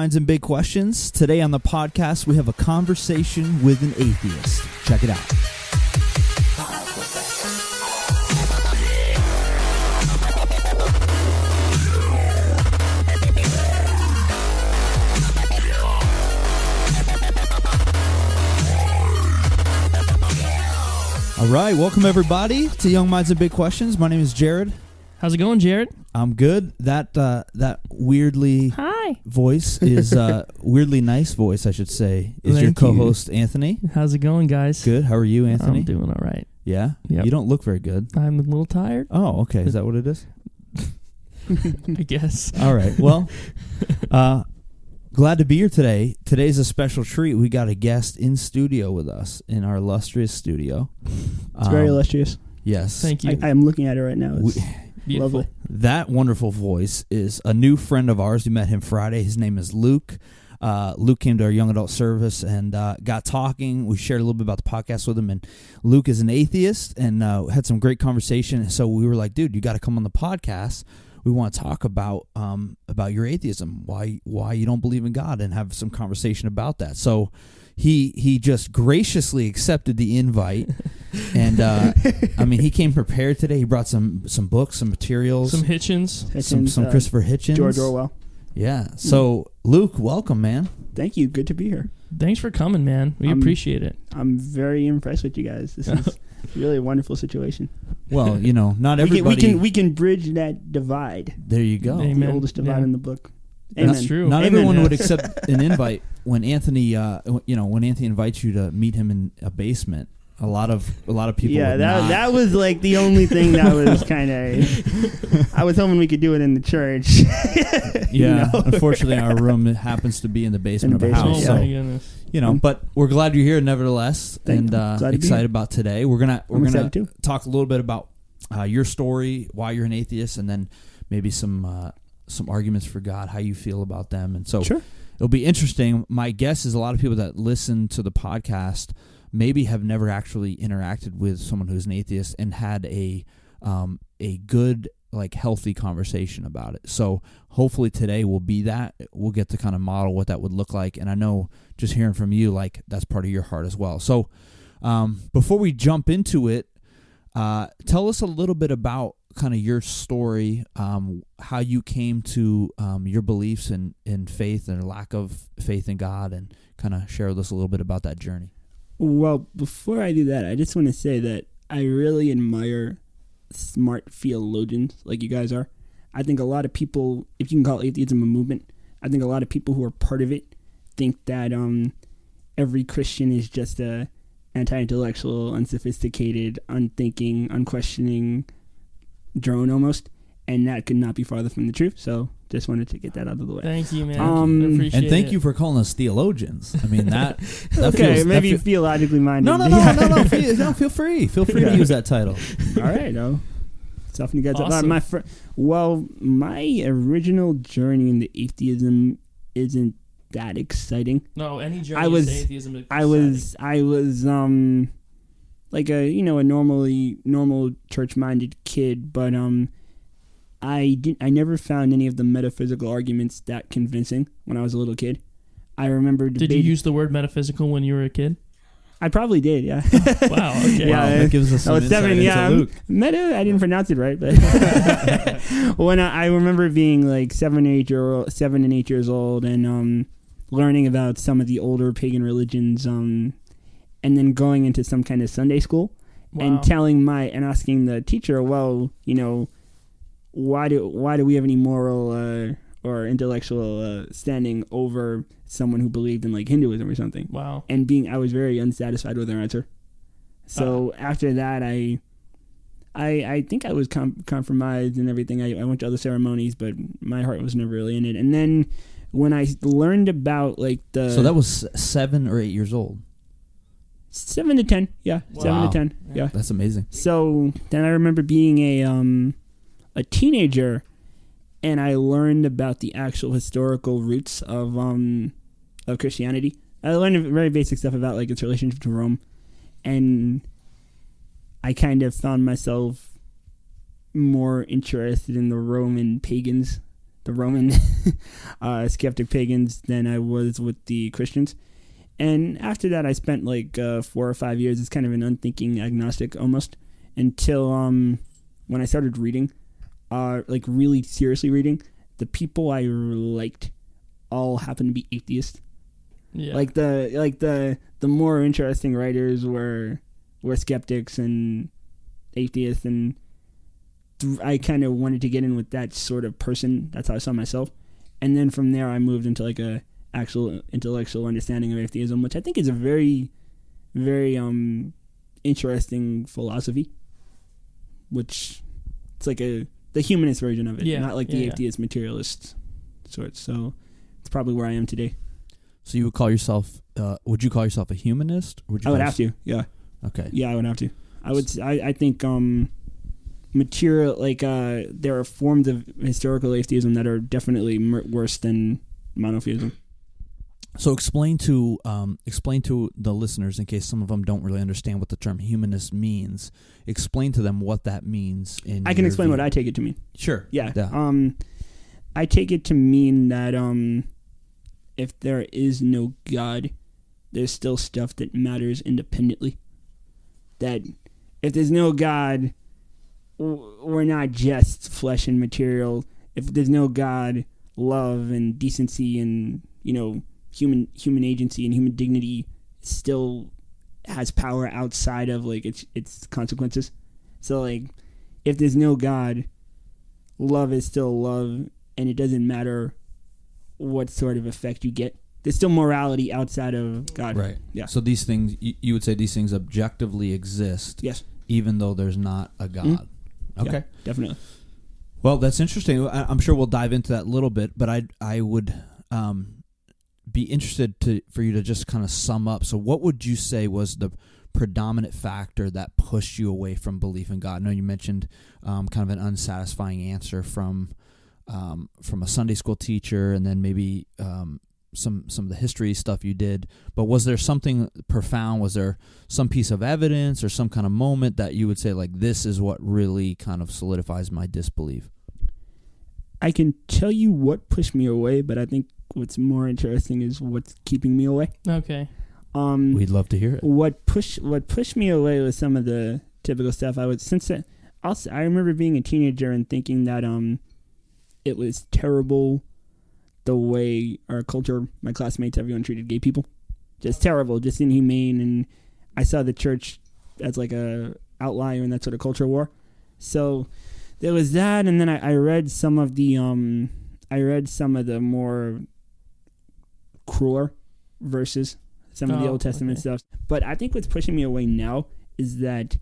Minds and Big Questions. Today on the podcast, we have a conversation with an atheist. Check it out. All right, welcome everybody to Young Minds and Big Questions. My name is Jared. How's it going, Jared? I'm good. That weirdly voice is weirdly nice voice, I should say, is your co-host Anthony. How's it going, guys? Good. How are you, Anthony? I'm doing all right. Yeah? Yep. You don't look very good. I'm a little tired. Oh, okay. Is that what it is? I guess. All right. Well, glad to be here today. Today's a special treat. We got a guest in studio with us in our illustrious studio. It's very illustrious. Yes. Thank you. I'm looking at it right now. It's Beautiful. lovely. That wonderful voice is a new friend of ours. We met him Friday. His name is Luke. Luke came to our young adult service and got talking. We shared a little bit about the podcast with him. And Luke is an atheist and had some great conversation. So we were like, dude, you got to come on the podcast. We want to talk about your atheism, why you don't believe in God, and have some conversation about that. So he just graciously accepted the invite, and I mean, he came prepared today. He brought some books, some materials, some Hitchens, some Christopher Hitchens, George Orwell. Yeah. So Luke, welcome, man. Thanks you. Good to be here. Thanks for coming, man. We appreciate it. I'm very impressed with you guys. This is really a wonderful situation. Well, you know, not everybody. We can bridge that divide. There you go. Amen. The oldest divide in the book. Amen. Amen. That's true. Not Amen. everyone would accept an invite when Anthony, when Anthony invites you to meet him in a basement. A lot of people. Yeah, would not. that was like the only thing that was kind of. I was hoping we could do it in the church. Yeah, know? Unfortunately, our room happens to be in the basement of a house. Oh So, my goodness. but we're glad you're here, nevertheless, and excited about today. We're gonna talk a little bit about your story, why you're an atheist, and then maybe some arguments for God, how you feel about them, and so Sure. It'll be interesting. My guess is a lot of people that listen to the podcast maybe have never actually interacted with someone who's an atheist and had a good, like, healthy conversation about it. So hopefully today will be that. We'll get to kind of model what that would look like. And I know just hearing from you, like, that's part of your heart as well. So before we jump into it, tell us a little bit about kind of your story, how you came to your beliefs in faith and lack of faith in God, and kind of share with us a little bit about that journey. Well, before I do that, I just want to say that I really admire smart theologians like you guys are. I think a lot of people, if you can call atheism a movement, I think a lot of people who are part of it think that every Christian is just a anti-intellectual, unsophisticated, unthinking, unquestioning drone almost, and that could not be farther from the truth. So just wanted to get that out of the way. Thank you, man. I appreciate and thank it. you for calling us theologians. I mean, that okay, maybe theologically minded. No. Feel free to use that title. All right, no. Soften you guys Awesome. up. My original journey into atheism isn't that exciting. No, any journey into atheism is I was like a normal church-minded kid, but I never found any of the metaphysical arguments that convincing when I was a little kid. I remember Did you use the word metaphysical when you were a kid? I probably did, yeah. Wow, okay. Yeah, that gives us some insight into Luke. Meta, I didn't pronounce it right, but when I remember being like 7 and 8 years old and learning about some of the older pagan religions, and then going into some kind of Sunday school. Wow. And asking the teacher, well, why do we have any moral or intellectual standing over someone who believed in like Hinduism or something? Wow. And I was very unsatisfied with their answer. So after that, I think I was compromised and everything. I went to other ceremonies, but my heart was never really in it. And then when I learned about so that was 7 or 8 years old. 7 to 10, yeah. Wow. 7 to 10, yeah. That's amazing. So then I remember being a teenager, and I learned about the actual historical roots of Christianity. I learned very basic stuff about like its relationship to Rome, and I kind of found myself more interested in the Roman pagans Roman skeptic pagans than I was with the Christians. And after that, I spent like 4 or 5 years as kind of an unthinking agnostic almost, until when I started reading, like really seriously reading. The people I liked all happened to be atheists. Yeah. Like the more interesting writers were skeptics and atheists, and I kind of wanted to get in with that sort of person. That's how I saw myself. And then from there, I moved into like a actual intellectual understanding of atheism, which I think is a very, very interesting philosophy. Which it's like the humanist version of it, not like the atheist materialist sort. So it's probably where I am today. So you would call yourself? Would you call yourself a humanist? Or would you I would have to. Yeah. Okay. Yeah, I would have to. I think material, like there are forms of historical atheism that are definitely worse than monotheism. So explain to the listeners, in case some of them don't really understand what the term humanist means. Explain to them what that means. I can explain what I take it to mean. Sure. Yeah. I take it to mean that if there is no God, there's still stuff that matters independently. That if there's no God, we're not just flesh and material. If there's no God, love and decency and, human agency and human dignity still has power outside of like its consequences. So like if there's no God, love is still love, and it doesn't matter what sort of effect you get. There's still morality outside of God. Right. Yeah. So these things, you would say these things objectively exist. Yes. Even though there's not a God. Mm-hmm. Okay. Yeah, definitely. Well, that's interesting. I'm sure we'll dive into that a little bit, but I would be interested for you to just kind of sum up. So what would you say was the predominant factor that pushed you away from belief in God? I know you mentioned kind of an unsatisfying answer from a Sunday school teacher, and then maybe some of the history stuff you did. But was there something profound? Was there some piece of evidence or some kind of moment that you would say, like, this is what really kind of solidifies my disbelief? I can tell you what pushed me away, but I think what's more interesting is what's keeping me away. Okay. We'd love to hear it. What pushed me away was some of the typical stuff. I remember being a teenager and thinking that it was terrible the way our culture, my classmates, everyone treated gay people. Just terrible, just inhumane, and I saw the church as like a outlier in that sort of culture war. So there was that, and then I read some of the more crueler verses, some of the Old Testament stuff. But I think what's pushing me away now is that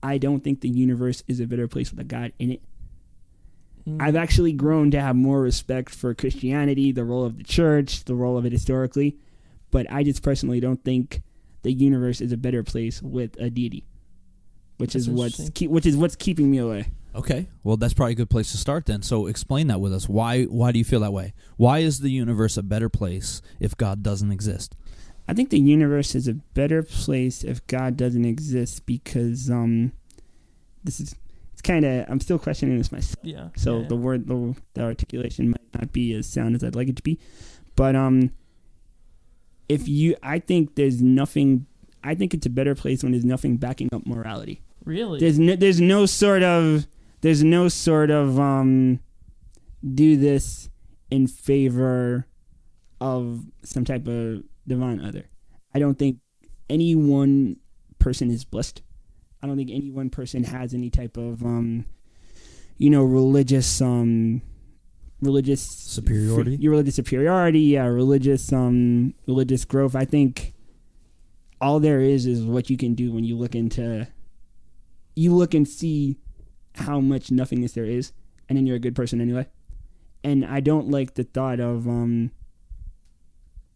I don't think the universe is a better place with a God in it. I've actually grown to have more respect for Christianity, the role of the church, the role of it historically, but I just personally don't think the universe is a better place with a deity, which is what's keeping me away. Okay, well, that's probably a good place to start then. So explain that with us. Why do you feel that way? Why is the universe a better place if God doesn't exist? I think the universe is a better place if God doesn't exist because I'm still questioning this myself. Yeah. So yeah. the articulation might not be as sound as I'd like it to be, but I think it's a better place when there's nothing backing up morality. Really? There's no sort of do this in favor of some type of divine other. I don't think any one person is blessed. I don't think any one person has any type of religious superiority. Religious superiority, religious growth. I think all there is what you can do when you look and see how much nothingness there is, and then you're a good person anyway. And I don't like the thought of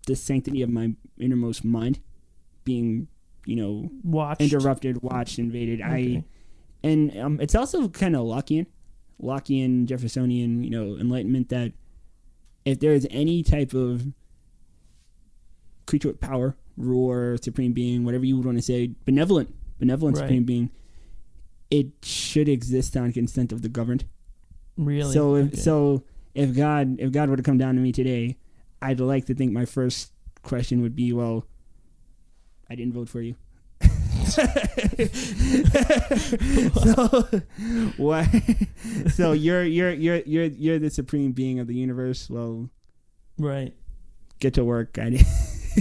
the sanctity of my innermost mind being, interrupted, watched, invaded. Okay. It's also kind of Lockean, Jeffersonian, Enlightenment, that if there is any type of creature with power, ruler, supreme being, whatever you would want to say, benevolent right. Supreme being, it should exist on consent of the governed. Really? So if God were to come down to me today, I'd like to think my first question would be, well, I didn't vote for you. So what? So you're the supreme being of the universe. Well, right. Get to work.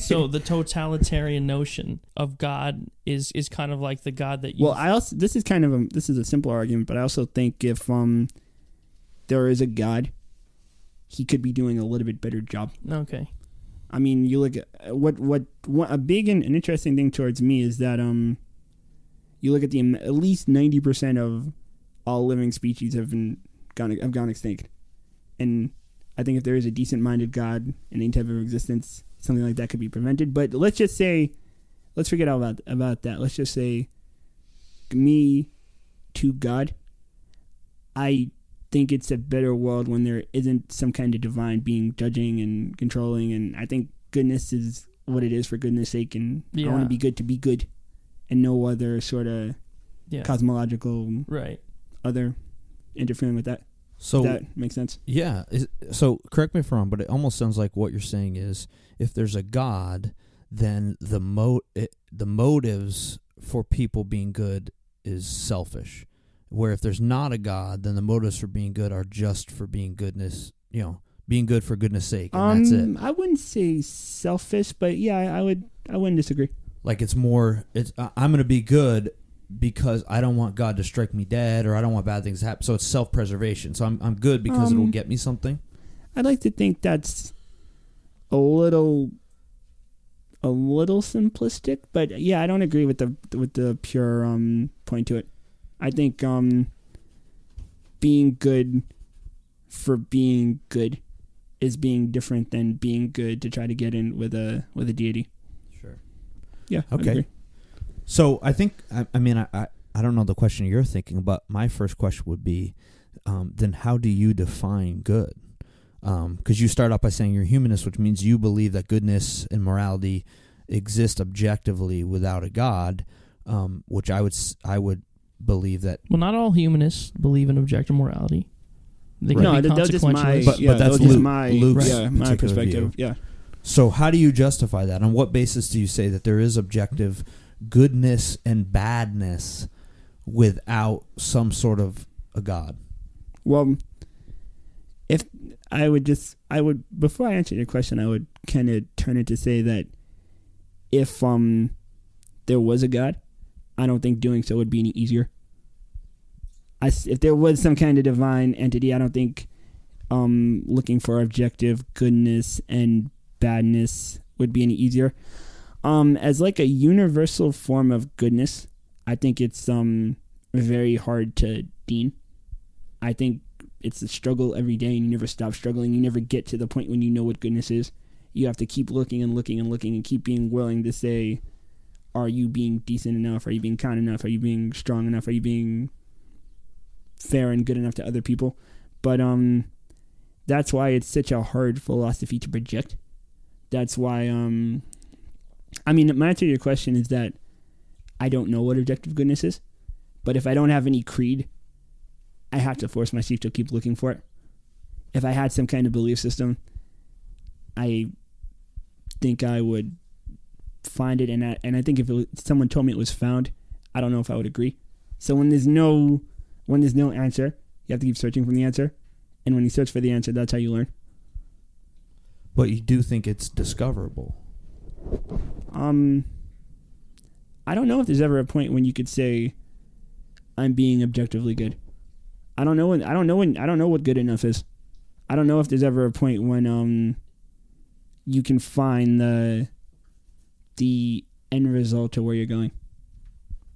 So the totalitarian notion of God is kind of like the God that you. Well, this is a simple argument, but I also think if there is a God, he could be doing a little bit better job. Okay. I mean, you look at what a big and interesting thing towards me is that you look at at least 90% of all living species have gone extinct, and I think if there is a decent-minded God in any type of existence, something like that could be prevented. But let's forget all about that. Let's just say me to God. I think it's a better world when there isn't some kind of divine being judging and controlling, and I think goodness is what it is for goodness sake, and I want to be good to be good, and no other sort of cosmological other interfering with that. So does that make sense? Yeah. So correct me if I'm wrong, but it almost sounds like what you're saying is if there's a God, then the motives for people being good is selfish. Where if there's not a God, then the motives for being good are just for being goodness, being good for goodness sake, and that's it. I wouldn't say selfish, but yeah, I wouldn't disagree. Like I'm going to be good because I don't want God to strike me dead, or I don't want bad things to happen. So it's self-preservation. So I'm good because it'll get me something. I'd like to think that's a little simplistic, but yeah, I don't agree with the pure point to it. I think being good for being good is being different than being good to try to get in with a deity. Sure. Yeah. Okay. So I think I don't know the question you're thinking, but my first question would be, then how do you define good? Because you start out by saying you're a humanist, which means you believe that goodness and morality exist objectively without a God, which I would believe that. Well, not all humanists believe in objective morality. They can be that's just my but that's Luke's my perspective. View. Yeah. So how do you justify that? On what basis do you say that there is objective goodness and badness without some sort of a God? Well, before I answer your question, I would kind of turn it to say that if there was a God, I don't think doing so would be any easier. If there was some kind of divine entity, I don't think looking for objective goodness and badness would be any easier. As like a universal form of goodness, I think it's very hard to deem. I think it's a struggle every day, and you never stop struggling. You never get to the point when you know what goodness is. You have to keep looking and looking and looking and keep being willing to say, are you being decent enough? Are you being kind enough? Are you being strong enough? Are you being fair and good enough to other people? But that's why it's such a hard philosophy to project. That's why my answer to your question is that I don't know what objective goodness is, but if I don't have any creed, I have to force myself to keep looking for it. If I had some kind of belief system, I think I would find it, and I think if someone told me it was found, I don't know if I would agree. So when there's no answer, you have to keep searching for the answer, and when you search for the answer, that's how you learn. But you do think it's discoverable? I don't know if there's ever a point when you could say I'm being objectively good. I don't know what good enough is. I don't know if there's ever a point when you can find the end result to where you're going.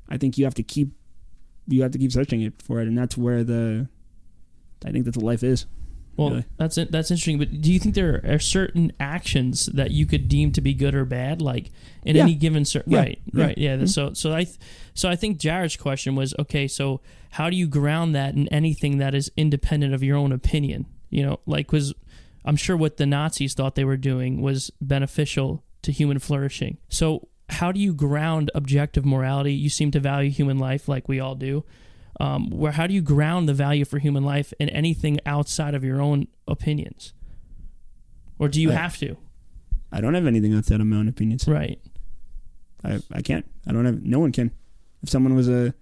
I think you have to keep searching for it, and that's where I think that's what life is. Well, really. That's interesting. But do you think there are certain actions that you could deem to be good or bad, like in any given right? Yeah. Mm-hmm. So I think Jared's question was, okay, so how do you ground that in anything that is independent of your own opinion? Because I'm sure what the Nazis thought they were doing was beneficial to human flourishing. So how do you ground objective morality? You seem to value human life like we all do. where how do you ground the value for human life in anything outside of your own opinions? Or do you have to? I don't have anything outside of my own opinions. Right. I can't. I don't have. No one can. If someone was a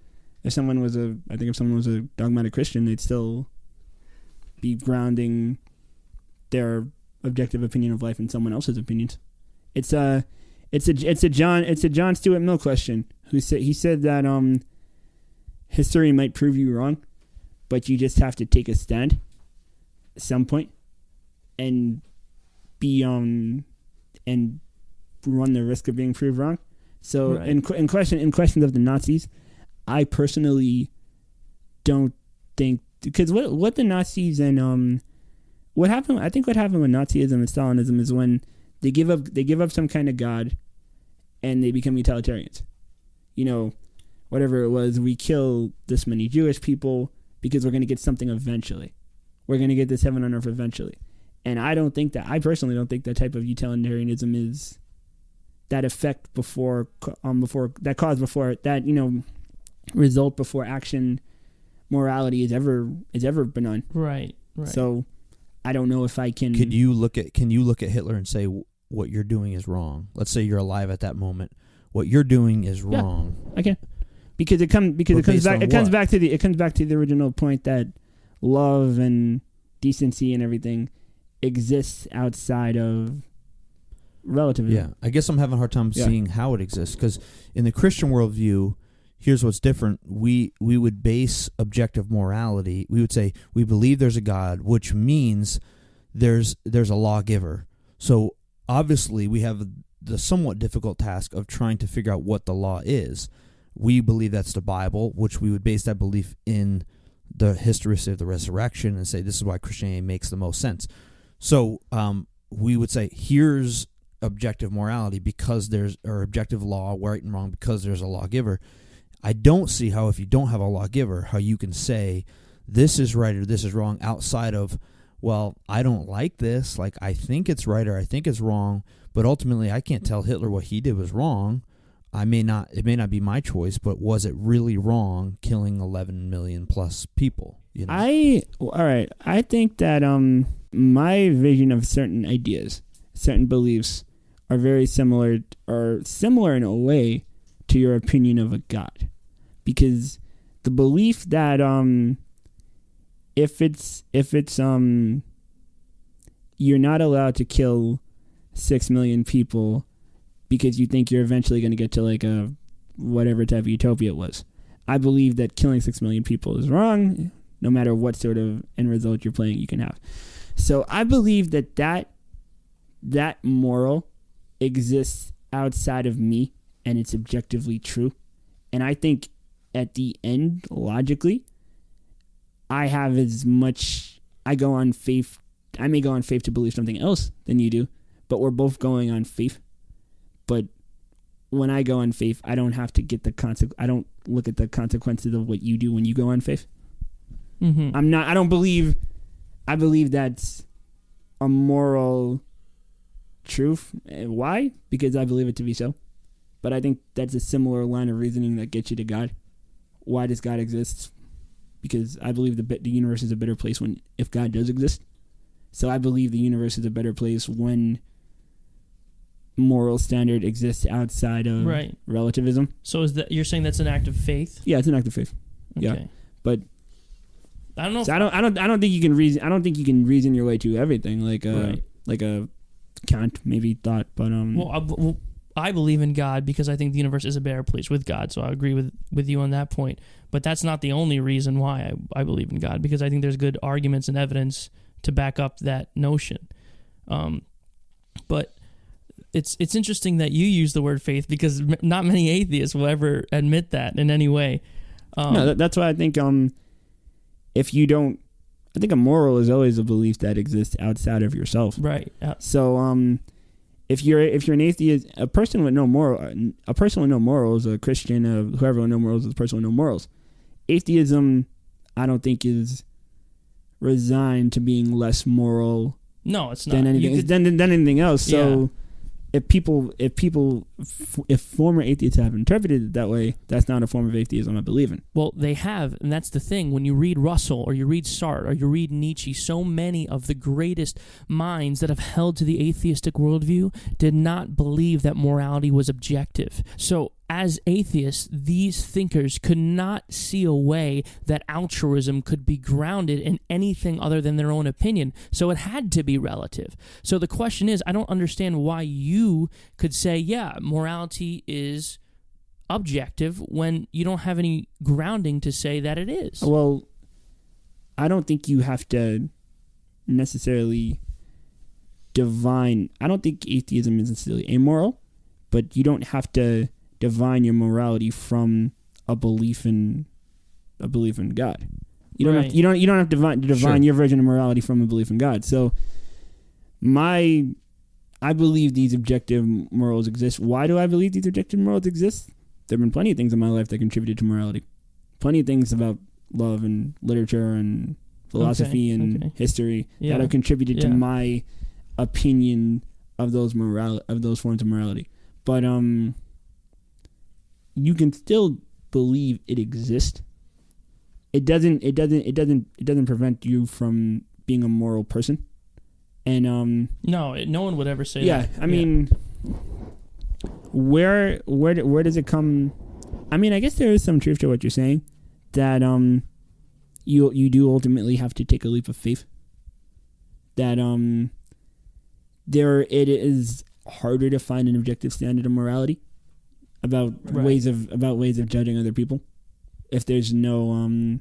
dogmatic Christian, they'd still be grounding their objective opinion of life in someone else's opinions. It's a John Stuart Mill question. He said that history might prove you wrong, but you just have to take a stand at some point and be and run the risk of being proved wrong. So right. in questions of the Nazis, I personally don't think, because what the Nazis and what happened with Nazism and Stalinism is when they give up some kind of god and they become utilitarians. You know, whatever it was, we kill this many Jewish people because we're going to get something eventually. We're going to get this heaven on earth eventually. And I personally don't think that type of utilitarianism is that effect before that cause before that, result before action morality is ever benign. Right. So I don't know if I can. Can you look at Hitler and say what you're doing is wrong? Let's say you're alive at that moment. What you're doing is wrong. I can, because it comes back to the original point that love and decency and everything exists outside of relativism. Yeah, I guess I'm having a hard time seeing how it exists, because in the Christian worldview, here's what's different. We would base objective morality. We would say we believe there's a God, which means there's a lawgiver. So obviously we have the somewhat difficult task of trying to figure out what the law is. We believe that's the Bible, which we would base that belief in the historicity of the resurrection and say this is why Christianity makes the most sense. So we would say here's objective morality or objective law, right and wrong, because there's a lawgiver. I don't see how, if you don't have a lawgiver, how you can say this is right or this is wrong outside of, well, I don't like this, like I think it's right or I think it's wrong, but ultimately I can't tell Hitler what he did was wrong. It may not be my choice, but was it really wrong killing 11 million plus people? I think that my vision of certain ideas, certain beliefs are very similar, or similar in a way to your opinion of a God, because the belief that if it's you're not allowed to kill 6 million people because you think you're eventually going to get to like a whatever type of utopia it was. I believe that killing 6 million people is wrong, no matter what sort of end result you're playing you can have. So I believe that moral exists outside of me, and it's objectively true. And I think at the end, logically, I may go on faith to believe something else than you do, but we're both going on faith. But when I go on faith, I don't have to get I don't look at the consequences of what you do when you go on faith. Mm-hmm. I believe that's a moral truth. Why? Because I believe it to be so. But I think that's a similar line of reasoning that gets you to God. Why does God exist? Because I believe the universe is a better place if God does exist. So I believe the universe is a better place when moral standard exists outside of relativism. So you're saying that's an act of faith? Yeah, it's an act of faith. Okay. Yeah, but I don't know. So I don't think you can reason. I don't think you can reason your way to everything like a Kant maybe thought. But I believe in God because I think the universe is a better place with God. So I agree with you on that point. But that's not the only reason why I believe in God, because I think there's good arguments and evidence to back up that notion. But it's interesting that you use the word faith, because not many atheists will ever admit that in any way. No, that's why I think if you don't, I think a moral is always a belief that exists outside of yourself. Right. So if you're an atheist, a person with no morals, a Christian, whoever with no morals is a person with no morals. Atheism, I don't think, is resigned to being less moral. No, it's not. Than anything else. So if former atheists have interpreted it that way, that's not a form of atheism I believe in. Well, they have, and that's the thing. When you read Russell or you read Sartre or you read Nietzsche, so many of the greatest minds that have held to the atheistic worldview did not believe that morality was objective. So as atheists, these thinkers could not see a way that altruism could be grounded in anything other than their own opinion. So it had to be relative. So the question is, I don't understand why you could say, yeah, morality is objective when you don't have any grounding to say that it is. Well, I don't think you have to necessarily divine. I don't think atheism is necessarily amoral, but you don't have to divine your morality from a belief in God. You don't have to, you don't have to divine your version of morality from a belief in God. So I believe these objective morals exist. Why do I believe these objective morals exist? There have been plenty of things in my life that contributed to morality. Plenty of things about love and literature and philosophy and history that have contributed to my opinion of those forms of morality. But you can still believe it exists. It doesn't prevent you from being a moral person. And no one would ever say that. Yeah, I mean, where does it come? I mean, I guess there is some truth to what you're saying, that you do ultimately have to take a leap of faith. That it is harder to find an objective standard of morality about ways of judging other people if there's no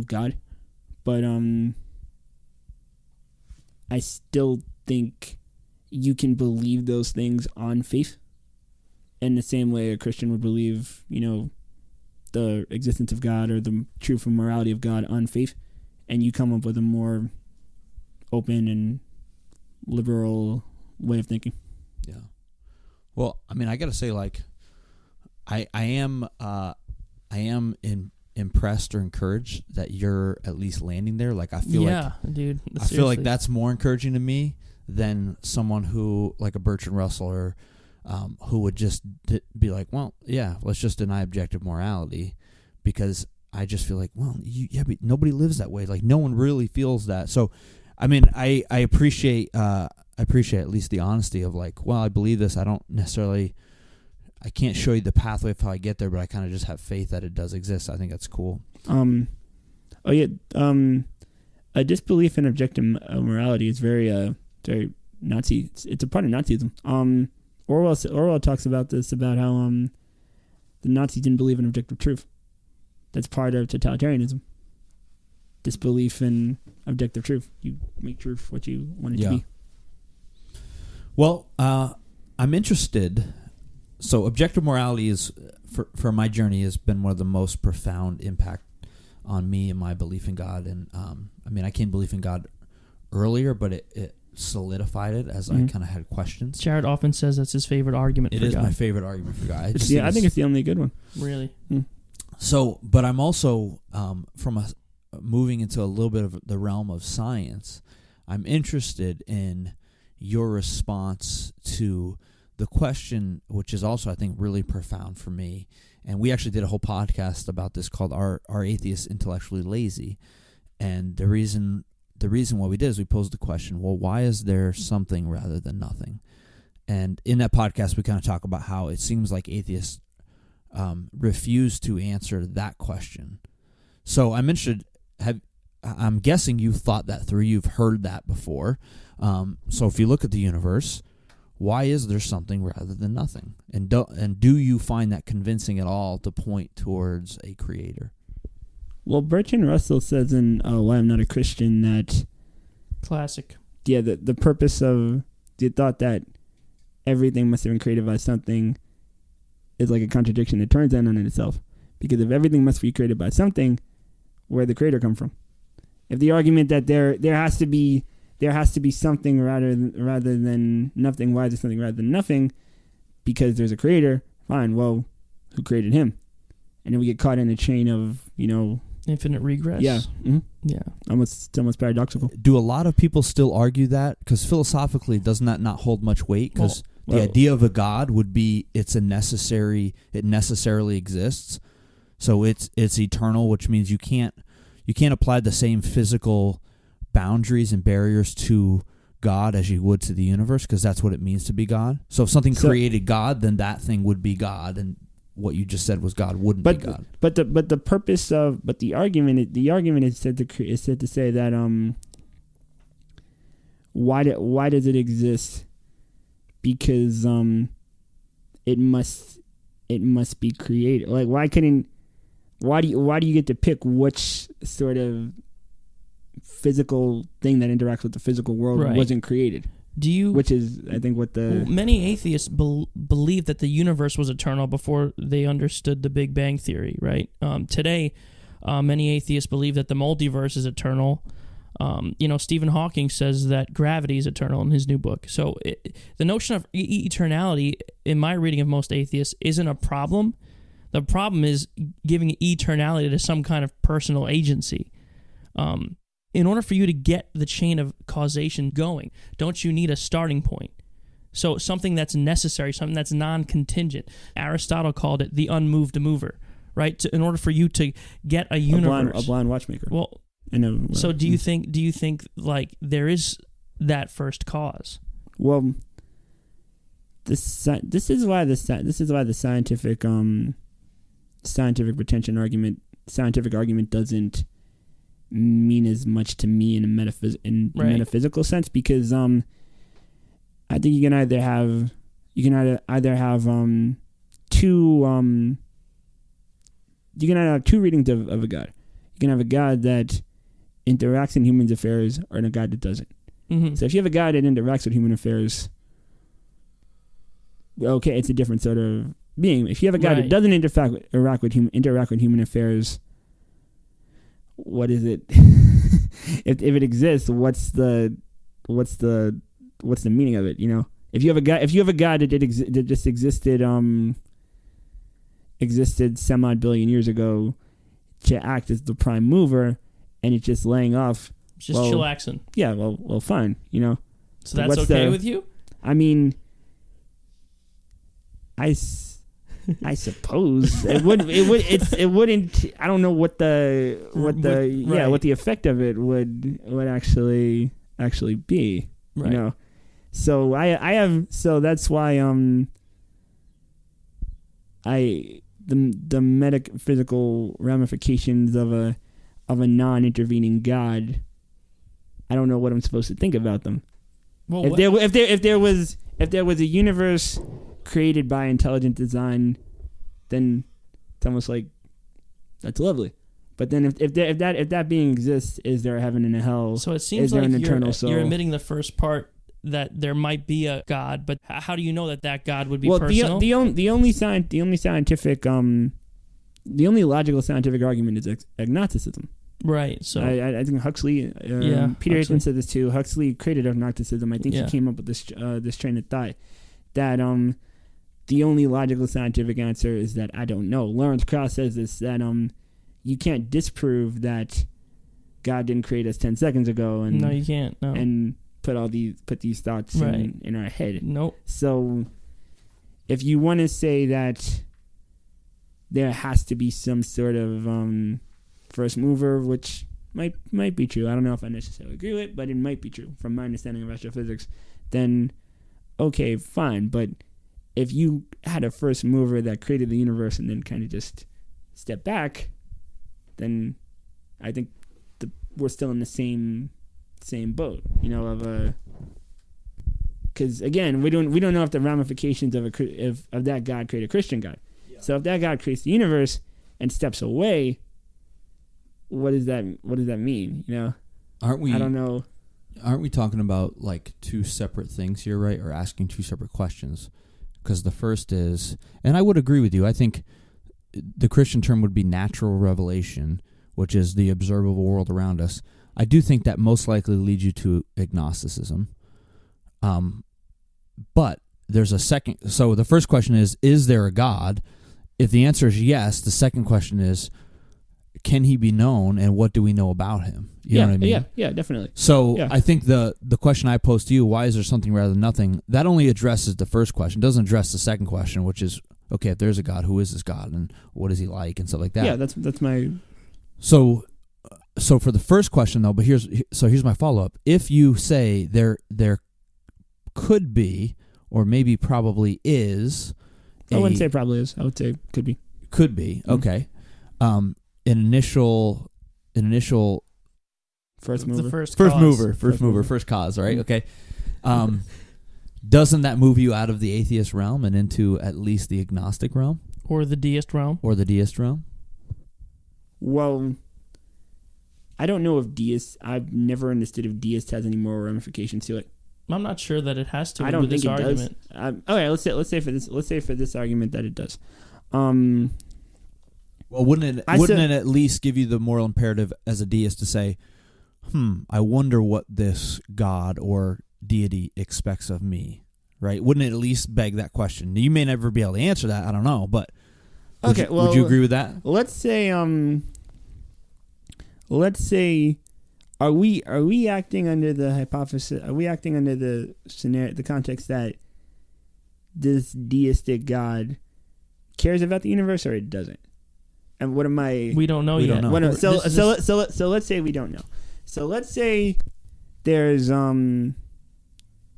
God. But I still think you can believe those things on faith in the same way a Christian would believe, the existence of God or the truth and morality of God on faith, and you come up with a more open and liberal way of thinking. Yeah. Well, I mean, I gotta say, like, I am impressed or encouraged that you're at least landing there. Like, I feel dude. I feel like that's more encouraging to me than someone who, like a Bertrand Russell, or who would just be like, well, yeah, let's just deny objective morality, because I just feel like, well, but nobody lives that way. Like, no one really feels that. So, I mean, I appreciate at least the honesty of, like, well, I believe this. I can't show you the pathway of how I get there, but I kind of just have faith that it does exist. I think that's cool. A disbelief in objective morality is very Nazi. It's a part of Nazism. Orwell talks about this, about how the Nazis didn't believe in objective truth. That's part of totalitarianism. Disbelief in objective truth. You make truth what you want it to be. Well, I'm interested. So objective morality is, for my journey, has been one of the most profound impact on me and my belief in God. And I mean, I came to believe in God earlier, but it solidified it as I kind of had questions. Jared often says that's his favorite argument for God. It is my favorite argument for God. I think it's the only good one. Really? So, but I'm also, moving into a little bit of the realm of science, I'm interested in your response to the question, which is also, I think, really profound for me. And we actually did a whole podcast about this called Are Atheists Intellectually Lazy? And the reason why we did is we posed the question, well, why is there something rather than nothing? And in that podcast, we kind of talk about how it seems like atheists refuse to answer that question. So I'm interested, I'm guessing you've thought that through, you've heard that before. So if you look at the universe, why is there something rather than nothing? And do you find that convincing at all to point towards a creator? Well, Bertrand Russell says in Why I'm Not a Christian that... Classic. Yeah, the purpose of the thought that everything must have been created by something is like a contradiction. It turns in on itself. Because if everything must be created by something, where'd the creator come from? If the argument that there has to be something rather than nothing, why is there something rather than nothing? Because there's a creator. Fine, well, who created him? And then we get caught in a chain of, Infinite regress. Yeah. Mm-hmm. Yeah. Almost paradoxical. Do a lot of people still argue that? Because philosophically, doesn't that not hold much weight? Because the idea of a God would be it necessarily exists. So it's eternal, which means you can't apply the same physical boundaries and barriers to God as you would to the universe, because that's what it means to be God. So if something created God, then that thing would be God, and what you just said was God wouldn't be God. But the argument is said to say that why does it exist? Because it must be created. Like why do you get to pick which sort of physical thing that interacts with the physical world wasn't created? Which is, I think, what many atheists believe that the universe was eternal before they understood the Big Bang Theory, right? Today, many atheists believe that the multiverse is eternal. Stephen Hawking says that gravity is eternal in his new book. So the notion of eternality, in my reading of most atheists, isn't a problem. The problem is giving eternality to some kind of personal agency. In order for you to get the chain of causation going, don't you need a starting point? So something that's necessary, something that's non-contingent. Aristotle called it the unmoved mover, right? In order for you to get a universe, a blind watchmaker. Well, so do you think like there is that first cause? Well, this is why the scientific argument doesn't mean as much to me in a metaphysical sense, because I think you can either have two readings of a God. You can have a God that interacts in human affairs, or a God that doesn't. Mm-hmm. So if you have a God that interacts with human affairs, okay, it's a different sort of being. If you have a God that doesn't interact with human affairs, what is it? if it exists, what's the meaning of it? You know, if you have a God that just existed some-odd billion years ago to act as the prime mover, and it's just laying off, just chillaxing. Yeah, well, fine. You know, so that's okay with you? I mean, I suppose it wouldn't. I don't know what the effect of it would actually be. Right. You know, so so that's why the metaphysical ramifications of a non-intervening God, I don't know what I'm supposed to think about them. Well, if there was a universe created by intelligent design, then it's almost like that's lovely. But then if that being exists, is there a heaven and a hell? So it seems like you're admitting the first part, that there might be a God, but how do you know that God would be personal? The only logical scientific argument is agnosticism. Right. So I think Huxley, Peter Hitchens said this too. Huxley created agnosticism. I think he came up with this train of thought that the only logical scientific answer is that I don't know. Lawrence Krauss says this, that you can't disprove that God didn't create us 10 seconds ago, and no, you can't. No. And put these thoughts in our head. Nope. So if you want to say that there has to be some sort of first mover, which might be true. I don't know if I necessarily agree with it, but it might be true from my understanding of astrophysics. Then, okay, fine. But if you had a first mover that created the universe and then kind of just stepped back, then I think we're still in the same boat, you know, because again, we don't know if the ramifications of that God create a Christian God. Yeah. So if that God creates the universe and steps away, what does that mean? You know, I don't know. Aren't we talking about like two separate things here, right? Or asking two separate questions? Because the first is, and I would agree with you, I think the Christian term would be natural revelation, which is the observable world around us. I do think that most likely leads you to agnosticism. But there's a second. So the first question is there a God? If the answer is yes, the second question is, can he be known, and what do we know about him? You know what I mean? Yeah, definitely. So Yeah. I think the question I posed to you, why is there something rather than nothing, that only addresses the first question, doesn't address the second question, which is, okay, if there's a God, who is this God, and what is he like, and stuff like that. Yeah, that's my... So for the first question, though, but here's my follow-up. If you say there could be, or maybe probably is... I wouldn't say probably is. I would say could be. Could be, okay. An initial First mover. The first cause. mover, first cause, right? Okay. Doesn't that move you out of the atheist realm and into at least the agnostic realm? Or the deist realm? Well, I don't know if deist... I've never understood if deist has any more ramifications to it. I'm not sure that it has to. I don't with think this it argument. does. Okay, let's say for this argument that it does. Well, wouldn't it at least give you the moral imperative as a deist to say, I wonder what this God or deity expects of me, right? Wouldn't it at least beg that question? You may never be able to answer that. I don't know, but would you agree with that? Let's say are we acting under the hypothesis? Are we acting under the scenario, the context that this deistic God cares about the universe, or it doesn't? And what am I? We don't know yet. Don't know. So let's say we don't know. So let's say there's a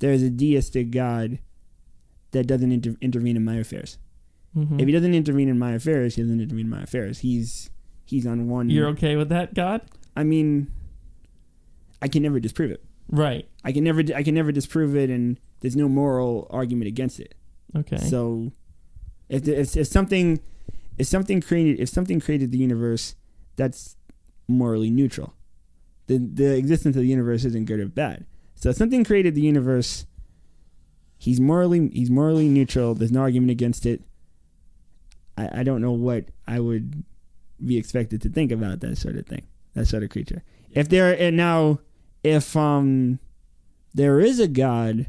deistic God that doesn't intervene in my affairs. Mm-hmm. If he doesn't intervene in my affairs, he doesn't intervene in my affairs. He's on one. You're okay with that, God? I mean, I can never disprove it. Right. I can never disprove it, and there's no moral argument against it. Okay. So if something created the universe, that's morally neutral. The existence of the universe isn't good or bad. So if something created the universe, he's morally neutral. There's no argument against it. I don't know what I would be expected to think about that sort of thing, that sort of creature. If there is a God,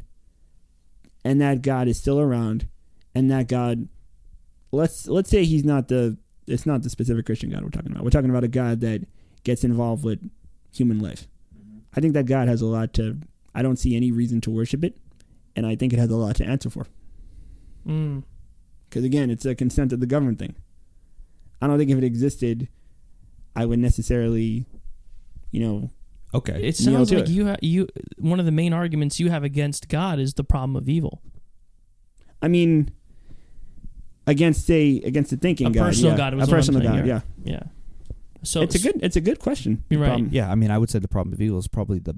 and that God is still around, and that God, let's say it's not the specific Christian God we're talking about. We're talking about a God that gets involved with human life. Mm-hmm. I think that God has a lot to... I don't see any reason to worship it, and I think it has a lot to answer for. Because again, it's a consent of the government thing. I don't think if it existed, I would necessarily, Okay. It sounds like you one of the main arguments you have against God is the problem of evil. I mean, against the thinking God, personal God, a personal God, yeah. So it's a good question. You're right. Yeah, I mean, I would say the problem of evil is probably the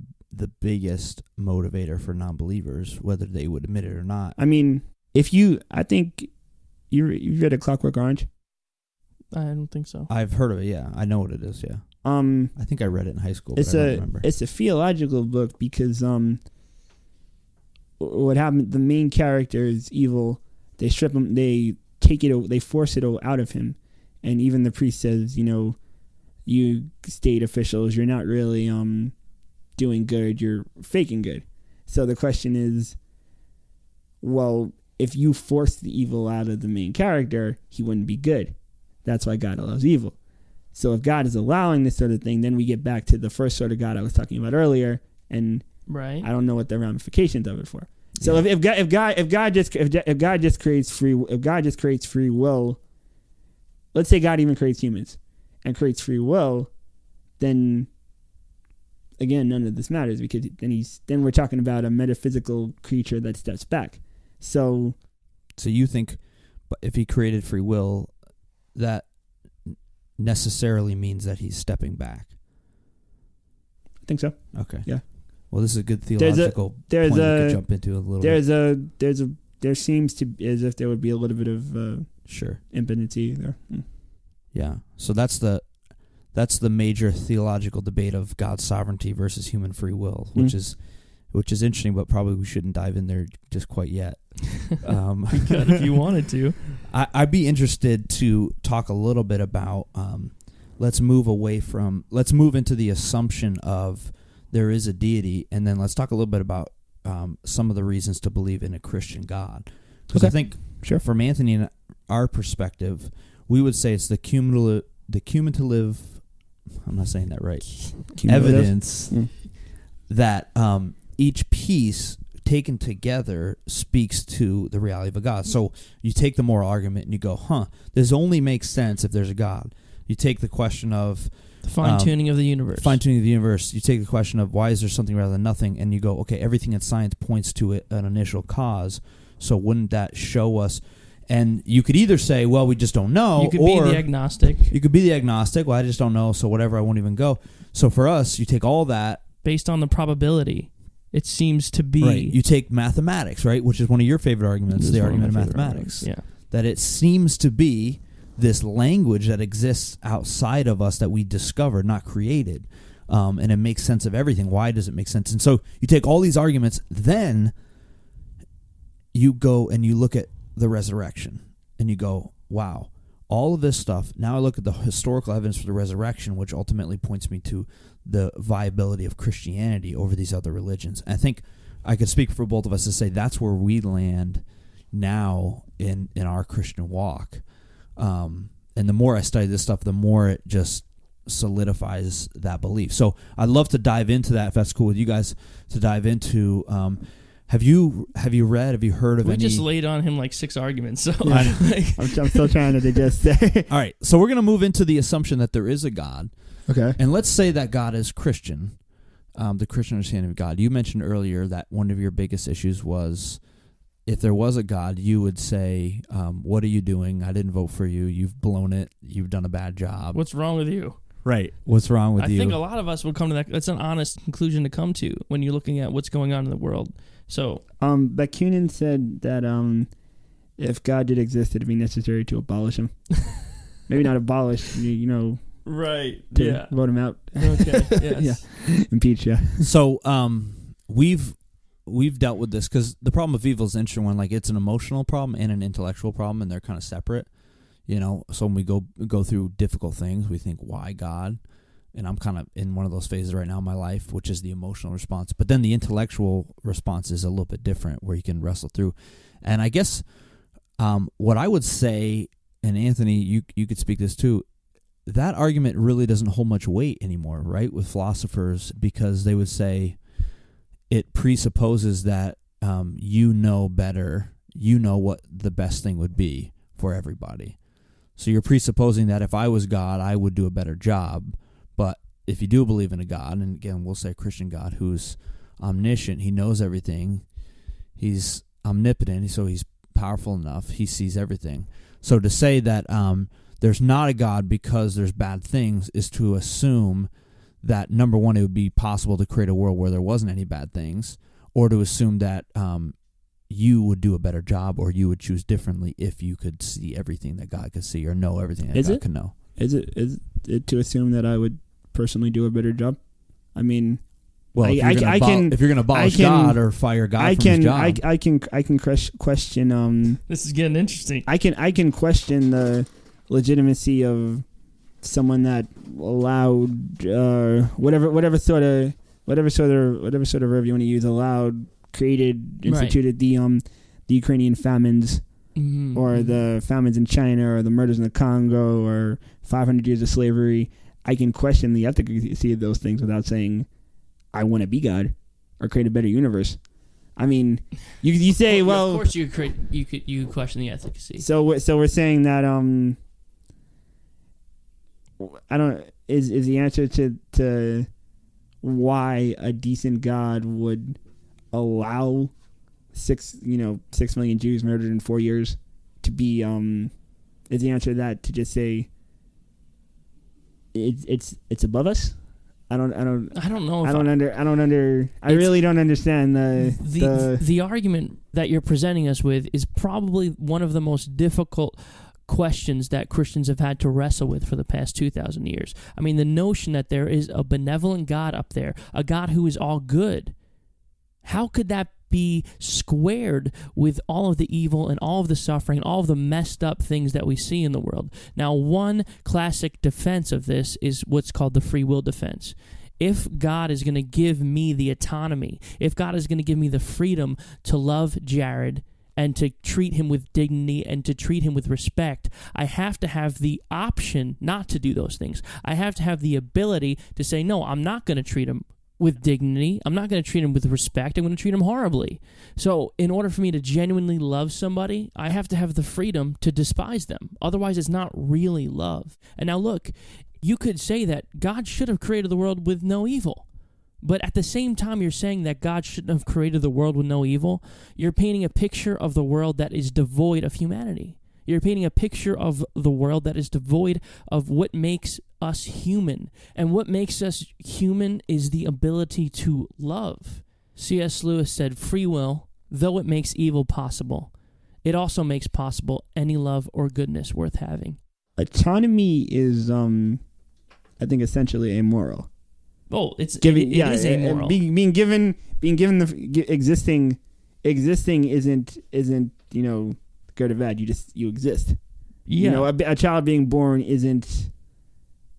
biggest motivator for non-believers, whether they would admit it or not. I mean, I think you read A Clockwork Orange. I don't think so. I've heard of it. Yeah, I know what it is. Yeah. I think I read it in high school. But I don't remember. It's a theological book because what happened? The main character is evil. They strip him. They force it out of him, and even the priest says, you state officials, you're not really doing good. You're faking good. So the question is, well, if you force the evil out of the main character, he wouldn't be good. That's why God allows evil. So if God is allowing this sort of thing, then we get back to the first sort of God I was talking about earlier, and right. I don't know what the ramifications of it for. So if God just creates free will, let's say God even creates humans and creates free will, then again none of this matters because then we're talking about a metaphysical creature that steps back. So you think, but if he created free will, that necessarily means that he's stepping back? I think so. Okay. Yeah. Well, this is a good theological point we could jump into a little bit. There seems to be as if there would be a little bit of impotency there. Yeah. So that's the major theological debate of God's sovereignty versus human free will, which is interesting, but probably we shouldn't dive in there just quite yet. We could if you wanted to. I'd be interested to talk a little bit about. Let's move into the assumption of there is a deity, and then let's talk a little bit about some of the reasons to believe in a Christian God. Because I think from Anthony and our perspective, we would say it's the cumulative I'm not saying that right. Cumulative? Evidence that each piece taken together speaks to the reality of a God. So you take the moral argument and you go, this only makes sense if there's a God. You take the question of the fine-tuning of the universe. Fine-tuning of the universe. You take the question of why is there something rather than nothing, and you go, okay, everything in science points to an initial cause, so wouldn't that show us? And you could either say, well, we just don't know. You could be the agnostic. You could be the agnostic. Well, I just don't know, so whatever, I won't even go. So for us, you take all that. Based on the probability, it seems to be. Right. You take mathematics, right, which is one of your favorite arguments, the argument of mathematics. Yeah. That it seems to be this language that exists outside of us that we discovered, not created. And it makes sense of everything. Why does it make sense? And so you take all these arguments, then you go and you look at the resurrection, and you go, wow, all of this stuff. Now I look at the historical evidence for the resurrection, which ultimately points me to the viability of Christianity over these other religions. And I think I could speak for both of us to say that's where we land now in our Christian walk. And the more I study this stuff, the more it just solidifies that belief. So I'd love to dive into that, if that's cool with you guys, to dive into. Have you heard of any? We just laid on him like 6 arguments. So I'm still trying to digest it. All right, so we're going to move into the assumption that there is a God. Okay. And let's say that God is Christian, the Christian understanding of God. You mentioned earlier that one of your biggest issues was, if there was a God, you would say, what are you doing? I didn't vote for you. You've blown it. You've done a bad job. What's wrong with you? Right. What's wrong with you? I think a lot of us would come to that. That's an honest conclusion to come to when you're looking at what's going on in the world. So, Bakunin said that if God did exist, it'd be necessary to abolish him. Maybe not abolish, right? To vote him out. Okay. Yes. Yeah. Impeach. Yeah. So, we've dealt with this because the problem of evil is an interesting one. Like, it's an emotional problem and an intellectual problem, and they're kind of separate. So when we go through difficult things, we think, why God? And I'm kind of in one of those phases right now in my life, which is the emotional response. But then the intellectual response is a little bit different, where you can wrestle through. And I guess what I would say, and Anthony, you could speak this too, that argument really doesn't hold much weight anymore, right, with philosophers, because they would say it presupposes that you know better, you know what the best thing would be for everybody. So you're presupposing that if I was God, I would do a better job. But if you do believe in a God, and again, we'll say a Christian God who's omniscient, he knows everything, he's omnipotent, so he's powerful enough, he sees everything. So to say that there's not a God because there's bad things is to assume that, number one, it would be possible to create a world where there wasn't any bad things, or to assume that you would do a better job, or you would choose differently if you could see everything that God could see, or know everything that God could know. Is it to assume that I would personally do a better job? I mean, well, if you're going to abolish God or fire God from his job, I can question. This is getting interesting. I can question the legitimacy of someone that allowed whatever sort of verb you want to use, instituted the Ukrainian famines, or the famines in China, or the murders in the Congo, or 500 years of slavery. I can question the efficacy of those things without saying I want to be God or create a better universe. I mean, you say, well, of course you question the efficacy. So we're saying that is the answer to why a decent God would allow 6 million Jews murdered in 4 years to be is the answer to that to just say it's above us? I really don't understand the argument that you're presenting us with is probably one of the most difficult questions that Christians have had to wrestle with for the past 2,000 years. I mean, the notion that there is a benevolent God up there, a God who is all good, how could that be squared with all of the evil and all of the suffering and all of the messed up things that we see in the world? Now, one classic defense of this is what's called the free will defense. If God is going to give me the autonomy, if God is going to give me the freedom to love Jared and to treat him with dignity and to treat him with respect, I have to have the option not to do those things. I have to have the ability to say, no, I'm not going to treat him with dignity. I'm not going to treat him with respect. I'm going to treat him horribly. So in order for me to genuinely love somebody, I have to have the freedom to despise them. Otherwise, it's not really love. And now look, you could say that God should have created the world with no evil. But at the same time you're saying that God shouldn't have created the world with no evil, you're painting a picture of the world that is devoid of humanity. You're painting a picture of the world that is devoid of what makes us human. And what makes us human is the ability to love. C.S. Lewis said, free will, though it makes evil possible, it also makes possible any love or goodness worth having. Autonomy is, I think, essentially amoral. Oh, it is amoral. Being given the existing isn't good or bad. You exist. Yeah. A child being born isn't.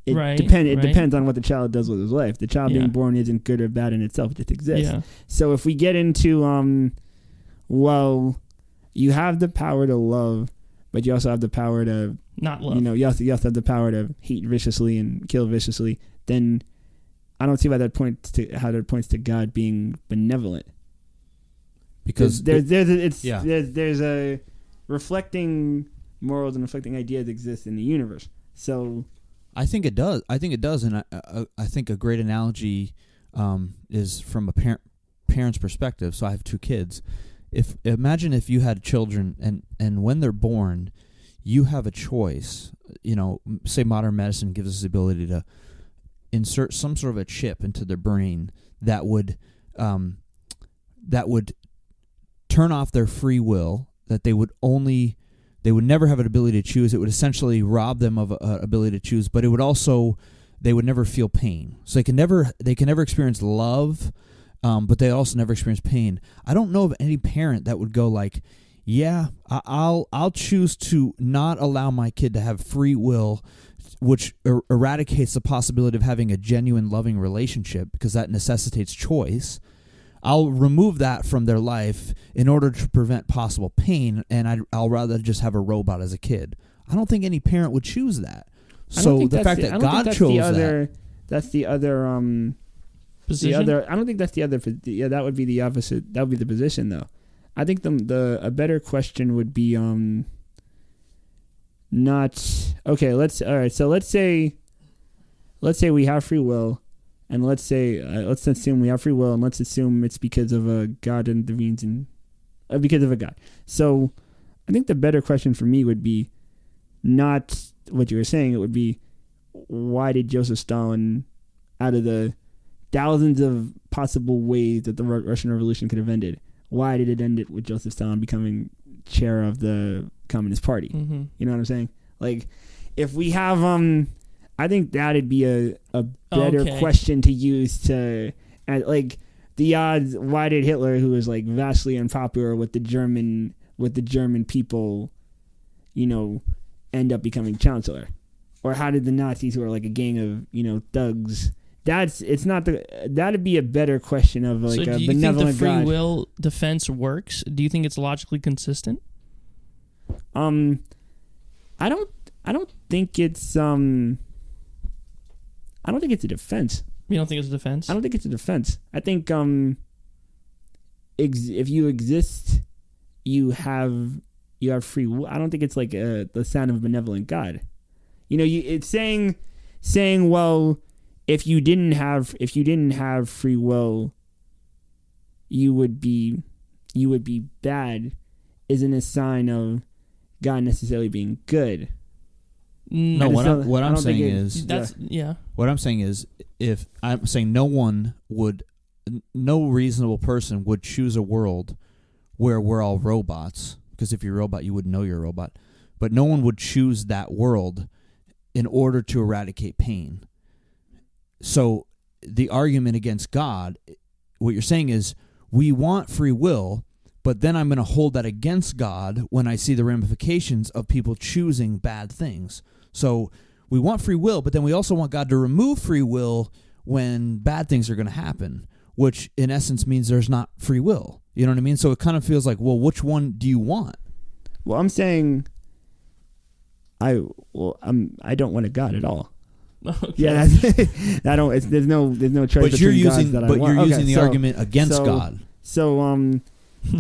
It depends on what the child does with his life. The child being born isn't good or bad in itself. It just exists. Yeah. So if we get into you have the power to love, but you also have the power to not love. You also have the power to hate viciously and kill viciously. Then I don't see why that points to God being benevolent. Because there's a reflecting morals and reflecting ideas exist in the universe. So I think it does. And I think a great analogy is from a parent's perspective. So I have 2 kids. Imagine if you had children and when they're born, you have a choice. Say modern medicine gives us the ability to insert some sort of a chip into their brain that would turn off their free will, that they would never have an ability to choose. It would essentially rob them of an ability to choose, but it would also, they would never feel pain. So they can never experience love, but they also never experience pain. I don't know of any parent that would go like, yeah, I'll choose to not allow my kid to have free will, which eradicates the possibility of having a genuine loving relationship because that necessitates choice. I'll remove that from their life in order to prevent possible pain, and I'll rather just have a robot as a kid. I don't think any parent would choose that. So the fact that God chose that's the other position. I don't think that's the other. Yeah, that would be the opposite. That would be the position, though. I think a better question would be not okay. So let's say we have free will, and let's assume we have free will, and let's assume it's because of a God intervenes in because of a God. So I think the better question for me would be not what you were saying. It would be, why did Joseph Stalin, out of the thousands of possible ways that the Russian Revolution could have ended, why did it end it with Joseph Stalin becoming chair of the Communist Party? Mm-hmm. You know what I'm saying? Like, if we have, I think that'd be a better question to use to, like, the odds. Why did Hitler, who was like vastly unpopular with the German people, end up becoming chancellor? Or how did the Nazis, who are like a gang of thugs? That'd be a better question of like a benevolent God. So do you think the free will defense works? Do you think it's logically consistent? I don't think it's I don't think it's a defense. You don't think it's a defense? I don't think it's a defense. I think if you exist, you have free will. I don't think it's like the sign of a benevolent God. It's saying, well, if you didn't have free will, you would be bad, isn't a sign of God necessarily being good. No, what I'm saying is if I'm saying no reasonable person would choose a world where we're all robots, because if you're a robot, you wouldn't know you're a robot. But no one would choose that world in order to eradicate pain. So the argument against God, what you're saying is, we want free will, but then I'm going to hold that against God when I see the ramifications of people choosing bad things. So we want free will, but then we also want God to remove free will when bad things are going to happen, which in essence means there's not free will. You know what I mean? So it kind of feels like, well, which one do you want? Well, I'm saying I don't want a God at all. Okay. Yeah, I don't. There's no choice. But you're between using, gods that I but want. you're using Okay, the argument against God. So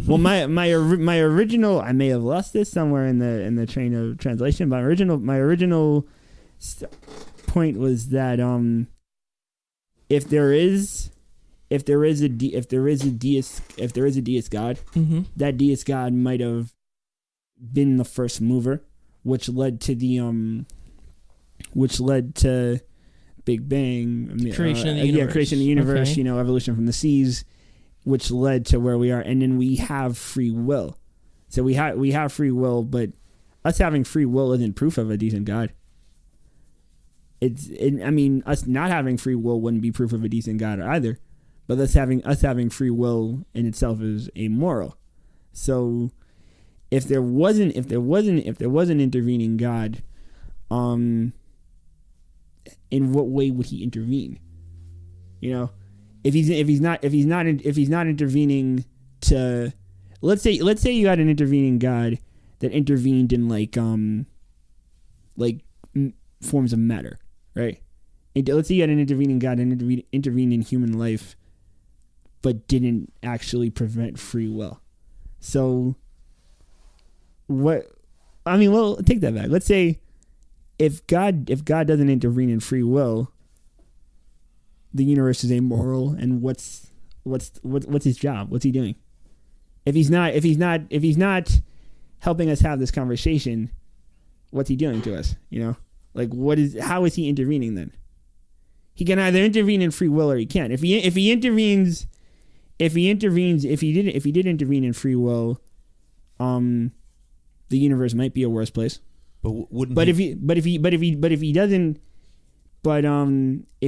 well, my original, I may have lost this somewhere in the train of translation. But my original point was that if there is a deist God, Mm-hmm. that deist God might have been the first mover, which led to Big Bang, Creation of the universe. creation of the universe. Okay. Evolution from the seas, which led to where we are, and then we have free will. So we have free will, but us having free will isn't proof of a decent God. Us not having free will wouldn't be proof of a decent God either. But us having free will in itself is amoral. So if there wasn't intervening God, in what way would he intervene? If he's not intervening to, let's say you had an intervening God that intervened in forms of matter, right? And let's say you had an intervening God and intervened in human life, but didn't actually prevent free will. So take that back. Let's say if God doesn't intervene in free will, the universe is amoral, and what's his job? What's he doing? If he's not helping us have this conversation, what's he doing to us? How is he intervening then? He can either intervene in free will or he can't. If he did intervene in free will, the universe might be a worse place. If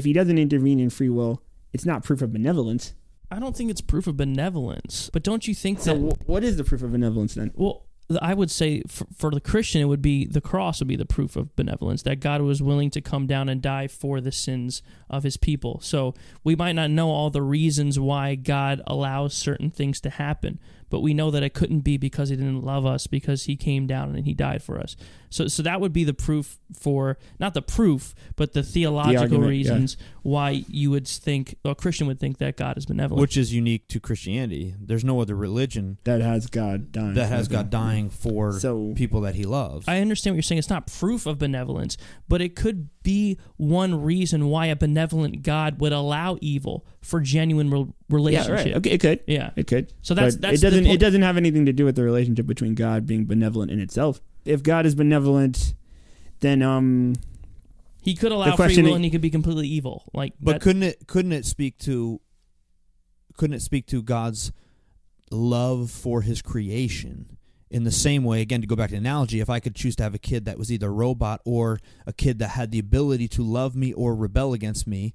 he doesn't intervene in free will, it's not proof of benevolence. I don't think it's proof of benevolence. But don't you think So that... what is the proof of benevolence then? Well, I would say for the Christian, it would be the cross would be the proof of benevolence, that God was willing to come down and die for the sins of his people. So we might not know all the reasons why God allows certain things to happen, but we know that it couldn't be because he didn't love us, because he came down and he died for us. So that would be the proof for, not the proof, but the theological reasons why you would think, or a Christian would think that God is benevolent. Which is unique to Christianity. There's no other religion that has God dying for people that he loves. I understand what you're saying. It's not proof of benevolence, but it could be one reason why a benevolent God would allow evil for genuine relationship. Yeah, right. Okay, it could. Yeah, it could. So that's it doesn't have anything to do with the relationship between God being benevolent in itself. If God is benevolent, then he could allow free will and he could be completely evil. But couldn't it speak to God's love for his creation? In the same way, again, to go back to the analogy, if I could choose to have a kid that was either a robot or a kid that had the ability to love me or rebel against me,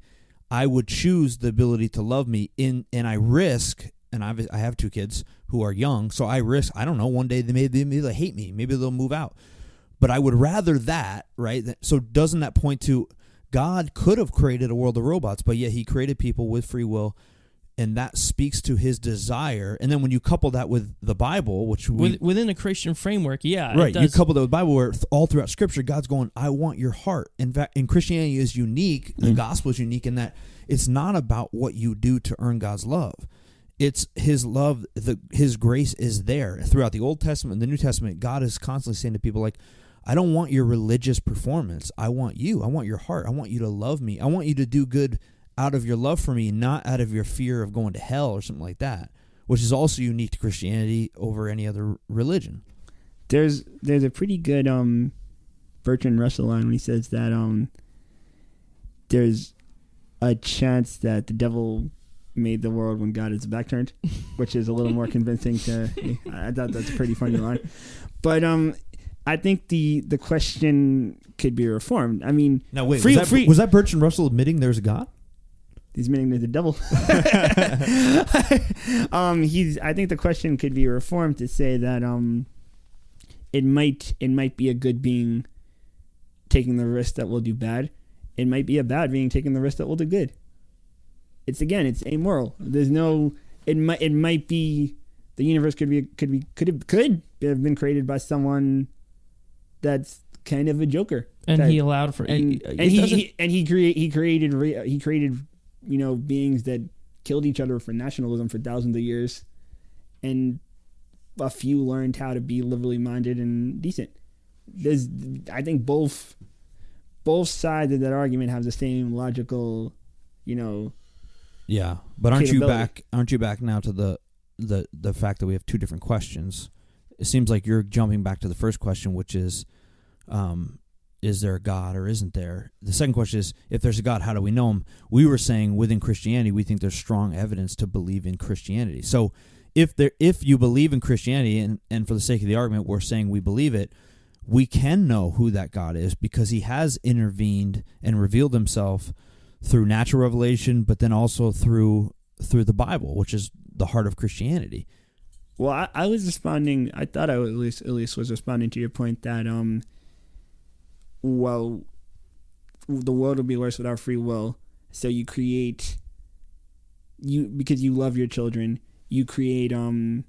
I would choose the ability to love me, and I risk, and I have two kids who are young, so I risk, I don't know, one day maybe they'll hate me, maybe they'll move out. But I would rather that, right? So doesn't that point to God could have created a world of robots, but yet he created people with free will, and that speaks to his desire. And then when you couple that with the Bible, which within a Christian framework, yeah, right, you couple that with the Bible, where all throughout Scripture, God's going, I want your heart. In fact, and Christianity is unique. The gospel is unique in that it's not about what you do to earn God's love. It's his love, his grace is there. Throughout the Old Testament and the New Testament, God is constantly saying to people like, I don't want your religious performance. I want you. I want your heart. I want you to love me. I want you to do good out of your love for me, not out of your fear of going to hell or something like that, which is also unique to Christianity over any other religion. There's a pretty good Bertrand Russell line when he says that there's a chance that the devil made the world when God is back turned, which is a little more convincing to me. I thought that's a pretty funny line. But I think the question could be reformed. I mean, now wait, was that Bertrand Russell admitting there's a God? He's admitting there's a devil. I think the question could be reformed to say that it might be a good being taking the risk that will do bad. It might be a bad being taking the risk that will do good. It's amoral. There's no. It might be the universe could have been created by someone that's kind of a joker. And he allowed for he created beings that killed each other for nationalism for thousands of years, and a few learned how to be liberally minded and decent. I think both sides of that argument have the same logical, Yeah, but aren't you back now to the fact that we have two different questions? It seems like you're jumping back to the first question, which is there a God or isn't there? The second question is, if there's a God, how do we know him? We were saying within Christianity, we think there's strong evidence to believe in Christianity. So if you believe in Christianity, and for the sake of the argument, we're saying we believe it, we can know who that God is because he has intervened and revealed himself through natural revelation, but then also through the Bible, which is the heart of Christianity. Well, I was responding. I thought I at least was responding to your point that well, the world would be worse without free will. So because you love your children, you create a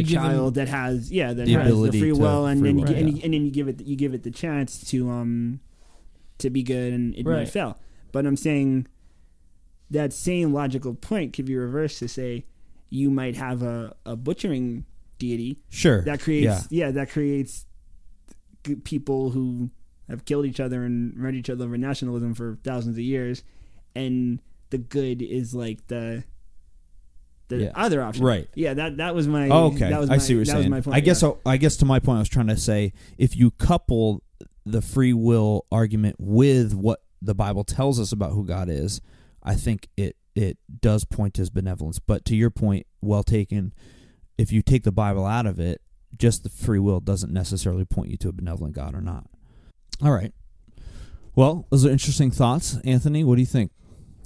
child that has the free will, and then you give it the chance to be good, and it might fail. But I'm saying that same logical point could be reversed to say you might have a butchering deity. Sure. That creates people who have killed each other and murdered each other over nationalism for thousands of years, and the good is like the other option. Right. Yeah, that was my okay. That was I see what you're saying. Was my point, I guess to my point I was trying to say, if you couple the free will argument with what the Bible tells us about who God is, I think it does point to his benevolence. But to your point, well taken, if you take the Bible out of it, just the free will doesn't necessarily point you to a benevolent God or not. All right. Well, those are interesting thoughts. Anthony, what do you think?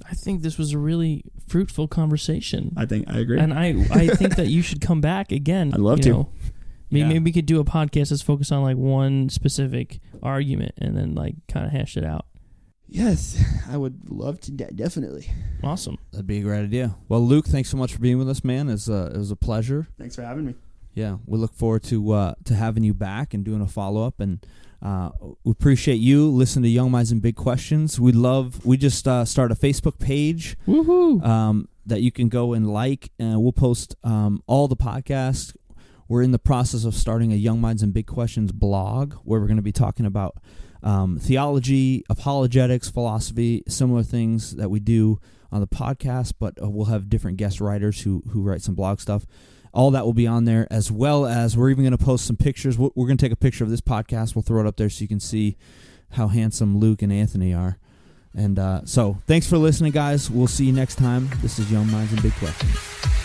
I think this was a really fruitful conversation. I agree. And I think that you should come back again. I'd love to. Maybe we could do a podcast that's focused on like one specific argument and then like kind of hash it out. Yes, I would love to. Definitely. Awesome. That'd be a great idea. Well, Luke, thanks so much for being with us, man. It was a pleasure. Thanks for having me. Yeah, we look forward to having you back and doing a follow-up, and we appreciate you. Listen to Young Minds and Big Questions. We just started a Facebook page. Woohoo! That you can go and like, and we'll post all the podcasts. We're in the process of starting a Young Minds and Big Questions blog where we're going to be talking about theology, apologetics, philosophy, similar things that we do on the podcast, but we'll have different guest writers who write some blog stuff. All that will be on there, as well as we're even going to post some pictures. We're going to take a picture of this podcast. We'll throw it up there so you can see how handsome Luke and Anthony are. And so thanks for listening, guys. We'll see you next time. This is Young Minds and Big Questions.